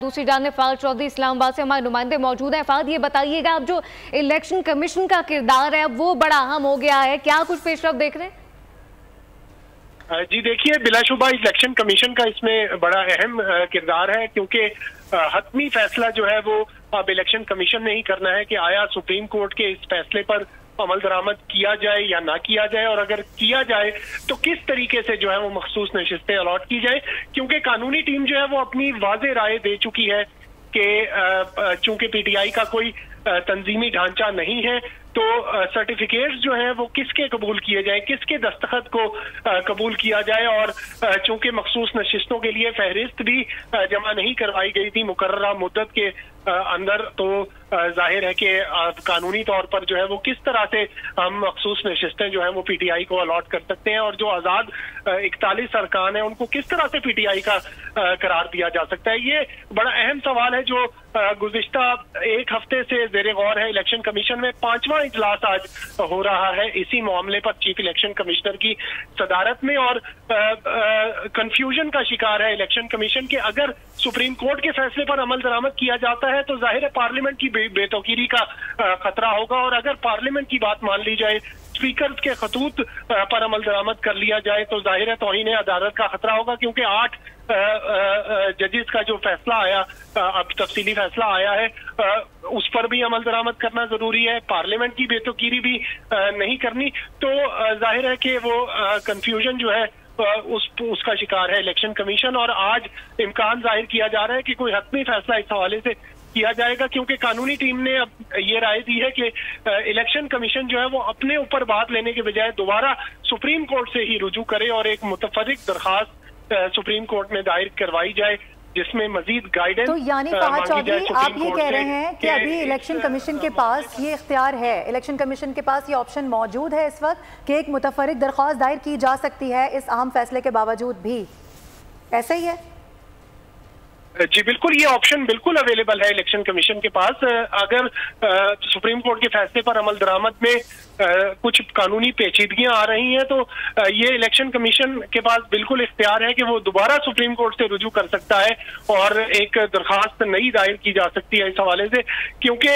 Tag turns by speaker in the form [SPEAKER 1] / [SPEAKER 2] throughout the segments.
[SPEAKER 1] दूसरी जानब फाद चौधरी इस्लामाबाद से हमारे नुमाइंदे मौजूद हैं। फाद, ये बताइएगा, अब जो इलेक्शन कमीशन का किरदार है वो बड़ा अहम हो गया है, क्या कुछ पेशरफ देख रहे हैं?
[SPEAKER 2] जी देखिए, बिलाशुबा इलेक्शन कमीशन का इसमें बड़ा अहम किरदार है, क्योंकि हतमी फैसला जो है वो अब इलेक्शन कमीशन ने ही करना है कि आया सुप्रीम कोर्ट के इस फैसले पर अमल दरामद किया जाए या ना किया जाए, और अगर किया जाए तो किस तरीके से जो है वो मखसूस नशिस्तें अलॉट की जाए। क्योंकि कानूनी टीम जो है वो अपनी वाज़ेह राय दे चुकी है कि चूंकि पीटीआई का कोई तंजीमी ढांचा नहीं है, तो सर्टिफिकेट्स जो हैं वो किसके कबूल किए जाए, किसके दस्तखत को कबूल किया जाए। और चूंकि मखसूस नशिस्तों के लिए फहरिस्त भी जमा नहीं करवाई गई थी मुकर्ररा मुद्दत के अंदर, तो जाहिर है कि कानूनी तौर पर जो है वो किस तरह से हम मखसूस नशिस्तें जो है वो पीटीआई को अलॉट कर सकते हैं, और जो आज़ाद 41 अरकान है उनको किस तरह से पीटीआई का करार दिया जा सकता है। ये बड़ा अहम सवाल है जो गुज़िश्ता एक हफ्ते से ज़ेरे गौर है। इलेक्शन कमीशन में 5वां इजलास आज हो रहा है इसी मामले पर चीफ इलेक्शन कमिश्नर की सदारत में, और कंफ्यूजन का शिकार है इलेक्शन कमीशन के अगर सुप्रीम कोर्ट के फैसले पर अमल दरामद किया जाता है तो जाहिर है पार्लियामेंट की बेतौकीरी का खतरा होगा, और अगर पार्लियामेंट की बात मान ली जाए, स्पीकर के खतूत पर अमल दरामद कर लिया जाए, तो जाहिर है तौहीन अदालत का खतरा होगा। क्योंकि 8 जजेस का जो फैसला आया, अब तफसीली फैसला आया है, उस पर भी अमल दरामद करना जरूरी है, पार्लियामेंट की बेतौकीरी भी नहीं करनी। तो जाहिर है कि वो कंफ्यूजन जो है उसका शिकार है इलेक्शन कमीशन, और आज इम्कान जाहिर किया जा रहा है कि कोई हतमी फैसला इस हवाले से किया जाएगा। क्योंकि कानूनी टीम ने अब ये राय दी है कि इलेक्शन कमीशन जो है वो अपने ऊपर बात लेने के बजाय दोबारा सुप्रीम कोर्ट से ही रुजू करे और एक मुतफर्रिक दरखास्त सुप्रीम कोर्ट में दायर करवाई जाए जिसमें मजीद गाइडेंस।
[SPEAKER 3] तो यानी फाद चौधरी, आप ये कह रहे हैं कि अभी इलेक्शन कमीशन के पास ये इख्तियार है, इलेक्शन कमीशन के पास ये ऑप्शन मौजूद है इस वक्त कि एक मुतफर्रिक दरख्वास्त दायर की जा सकती है इस अहम फैसले के बावजूद भी, ऐसा ही है?
[SPEAKER 2] जी बिल्कुल, ये ऑप्शन बिल्कुल अवेलेबल है इलेक्शन कमीशन के पास। अगर सुप्रीम कोर्ट के फैसले पर अमल दरामद में कुछ कानूनी पेचीदगियां आ रही हैं, तो ये इलेक्शन कमीशन के पास बिल्कुल इख्तियार है कि वो दोबारा सुप्रीम कोर्ट से रुजू कर सकता है और एक दरखास्त नई दायर की जा सकती है इस हवाले से। क्योंकि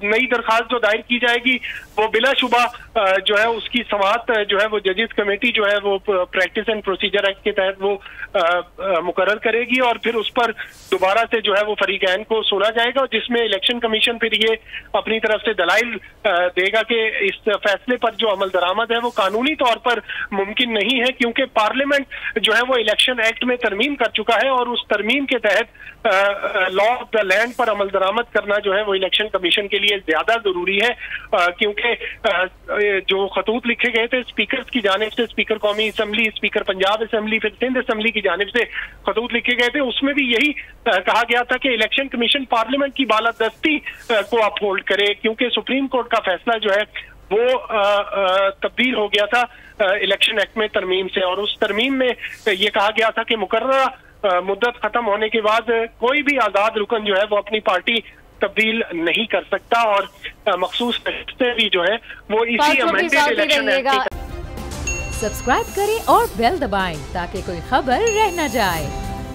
[SPEAKER 2] नई दरखास्त जो दायर की जाएगी वो बिलाशुबा जो है उसकी समाअत जो है वो जजेस कमेटी जो है वो प्रैक्टिस एंड प्रोसीजर एक्ट के तहत वो मुकर्रर करेगी, और फिर उस पर दोबारा से जो है वो फरीकैन को सुना जाएगा, जिसमें इलेक्शन कमीशन फिर ये अपनी तरफ से दलाइल देगा कि इस फैसले पर जो अमल दरामद है वो कानूनी तौर पर मुमकिन नहीं है। क्योंकि पार्लियामेंट जो है वो इलेक्शन एक्ट में तरमीम कर चुका है, और उस तरमीम के तहत लॉ ऑफ द लैंड पर अमल दरामद करना जो है वो इलेक्शन कमीशन के लिए ज्यादा जरूरी है। क्योंकि जो खतूत लिखे गए थे स्पीकर की जानिब से, स्पीकर कौमी असम्बली, स्पीकर पंजाब असम्बली, फिर सिंध असम्बली की जानिब से खतूत लिखे गए थे, उसमें भी यही कहा गया था कि इलेक्शन कमीशन पार्लियामेंट की बालादस्ती को अपहोल्ड करे। क्योंकि सुप्रीम कोर्ट का फैसला जो है वो तब्दील हो गया था इलेक्शन एक्ट में तरमीम से, और उस तरमीम में ये कहा गया था कि मुकर्ररा मुद्दत खत्म होने के बाद कोई भी आजाद रुकन जो है वो अपनी पार्टी तब्दील नहीं कर सकता, और मखसूस नशिस्तें भी जो है वो इसी अमेंडेड इलेक्शन एक्ट।
[SPEAKER 4] सब्सक्राइब करें और बेल दबाएं ताकि कोई खबर रह न जाए।